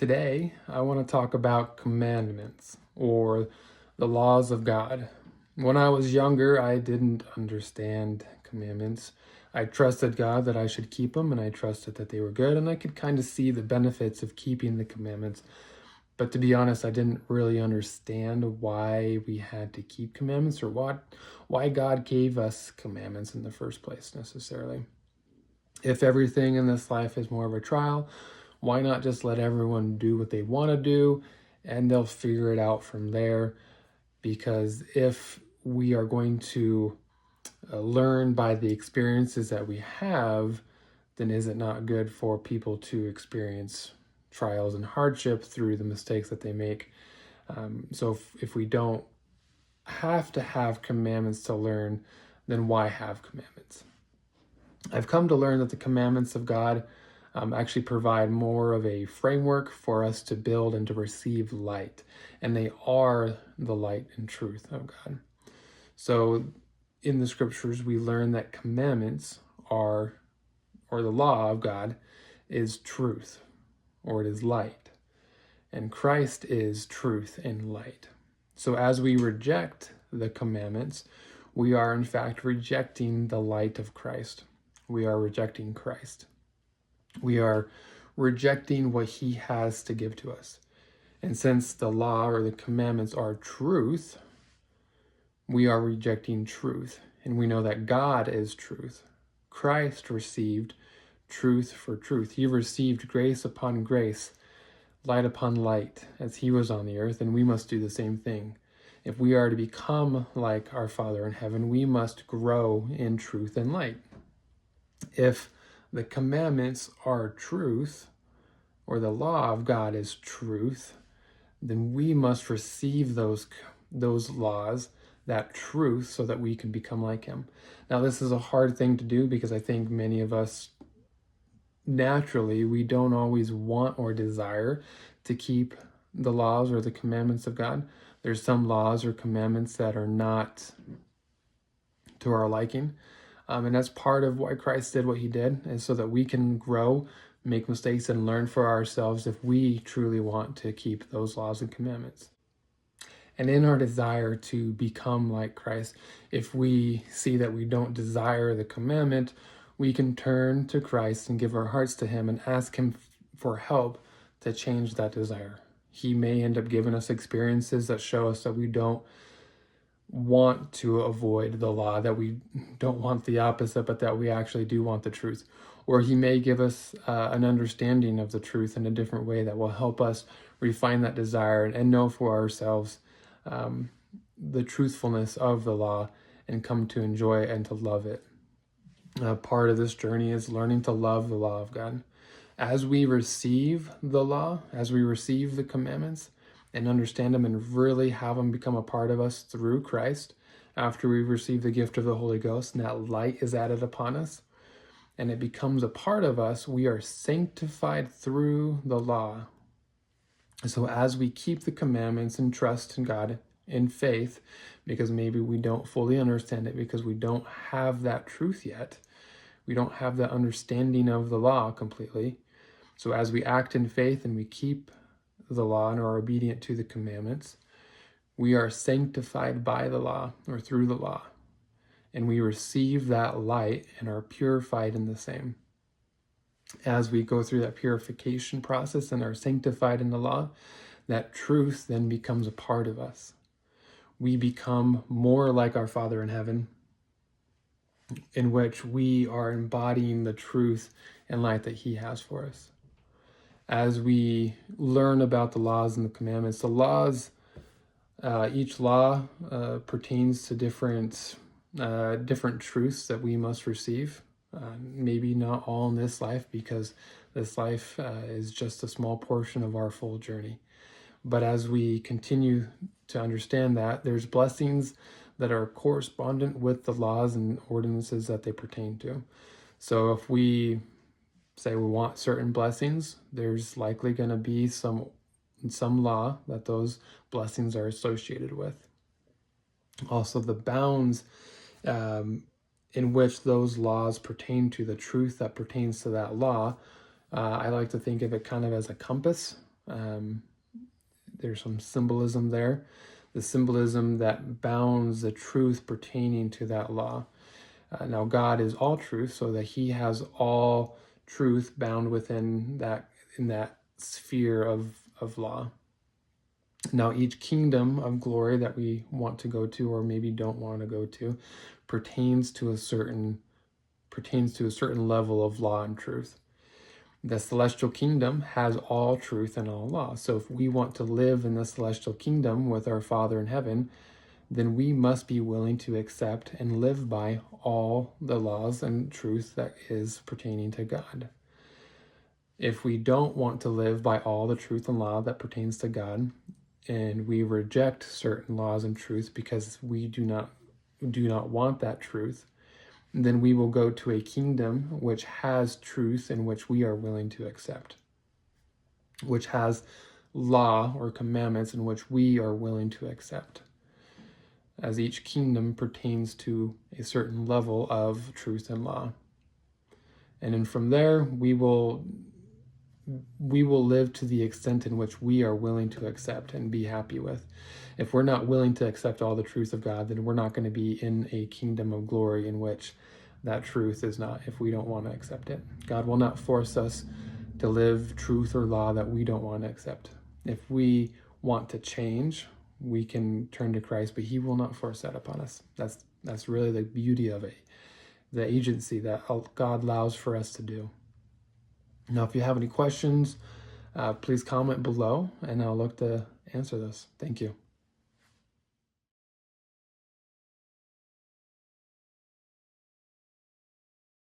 Today, I want to talk about commandments or the laws of God. When I was younger, I didn't understand commandments. I trusted God that I should keep them, and I trusted that they were good, and I could kind of see the benefits of keeping the commandments. But to be honest, I didn't really understand why we had to keep commandments or why God gave us commandments in the first place necessarily. If everything in this life is more of a trial, why not just let everyone do what they want to do and they'll figure it out from there? Because if we are going to learn by the experiences that we have, then is it not good for people to experience trials and hardship through the mistakes that they make? So if we don't have to have commandments to learn, then why have commandments? I've come to learn that the commandments of God actually provide more of a framework for us to build and to receive light. And they are the light and truth of God. So in the scriptures, we learn that commandments are, or the law of God is truth, or it is light. And Christ is truth and light. So as we reject the commandments, we are in fact rejecting the light of Christ. We are rejecting Christ. We are rejecting what he has to give to us. And since the law or the commandments are truth, we are rejecting truth. And we know that God is truth. Christ received truth for truth. He received grace upon grace, light upon light, as he was on the earth, and we must do the same thing. If we are to become like our Father in heaven, we must grow in truth and light. If the commandments are truth, or the law of God is truth, then we must receive those laws, that truth, so that we can become like him. Now, this is a hard thing to do because I think many of us, naturally, we don't always want or desire to keep the laws or the commandments of God. There's some laws or commandments that are not to our liking. And that's part of why Christ did what he did, is so that we can grow, make mistakes, and learn for ourselves if we truly want to keep those laws and commandments. And in our desire to become like Christ, if we see that we don't desire the commandment, we can turn to Christ and give our hearts to him and ask him for help to change that desire. He may end up giving us experiences that show us that we don't want to avoid the law, that we don't want the opposite, but that we actually do want the truth. Or he may give us an understanding of the truth in a different way that will help us refine that desire and know for ourselves the truthfulness of the law and come to enjoy and to love it. Part of this journey is learning to love the law of God. As we receive the law, as we receive the commandments, and understand them and really have them become a part of us through Christ, after we receive the gift of the Holy Ghost and that light is added upon us and it becomes a part of us, we are sanctified through the law. So as we keep the commandments and trust in God in faith, because maybe we don't fully understand it because we don't have that truth yet, we don't have that understanding of the law completely. So as we act in faith and we keep the law and are obedient to the commandments, we are sanctified by the law or through the law, and we receive that light and are purified in the same. As we go through that purification process and are sanctified in the law, that truth then becomes a part of us. We become more like our Father in heaven, in which we are embodying the truth and light that he has for us. As we learn about the laws and the commandments, the laws, each law pertains to different truths that we must receive. Maybe not all in this life, because this life is just a small portion of our full journey. But as we continue to understand that, there's blessings that are correspondent with the laws and ordinances that they pertain to. So if we say we want certain blessings, there's likely going to be some law that those blessings are associated with. Also, the bounds in which those laws pertain to, the truth that pertains to that law, I like to think of it kind of as a compass. There's some symbolism there. The symbolism that bounds the truth pertaining to that law. Now, God is all truth, so that he has all truth bound within that, in that sphere of law. Now, each kingdom of glory that we want to go to, or maybe don't want to go to, pertains to a certain level of law and truth. The celestial kingdom has all truth and all law. So if we want to live in the celestial kingdom with our Father in heaven, then we must be willing to accept and live by all the laws and truth that is pertaining to God. If we don't want to live by all the truth and law that pertains to God, and we reject certain laws and truth because we do not want that truth, then we will go to a kingdom which has truth and which we are willing to accept, which has law or commandments in which we are willing to accept, as each kingdom pertains to a certain level of truth and law. And then from there, we will live to the extent in which we are willing to accept and be happy with. If we're not willing to accept all the truth of God, then we're not going to be in a kingdom of glory in which that truth is not, if we don't want to accept it. God will not force us to live truth or law that we don't want to accept. If we want to change, we can turn to Christ, but he will not force that upon us. That's really the beauty of it, the agency that God allows for us to do. Now, if you have any questions, please comment below, and I'll look to answer those. Thank you.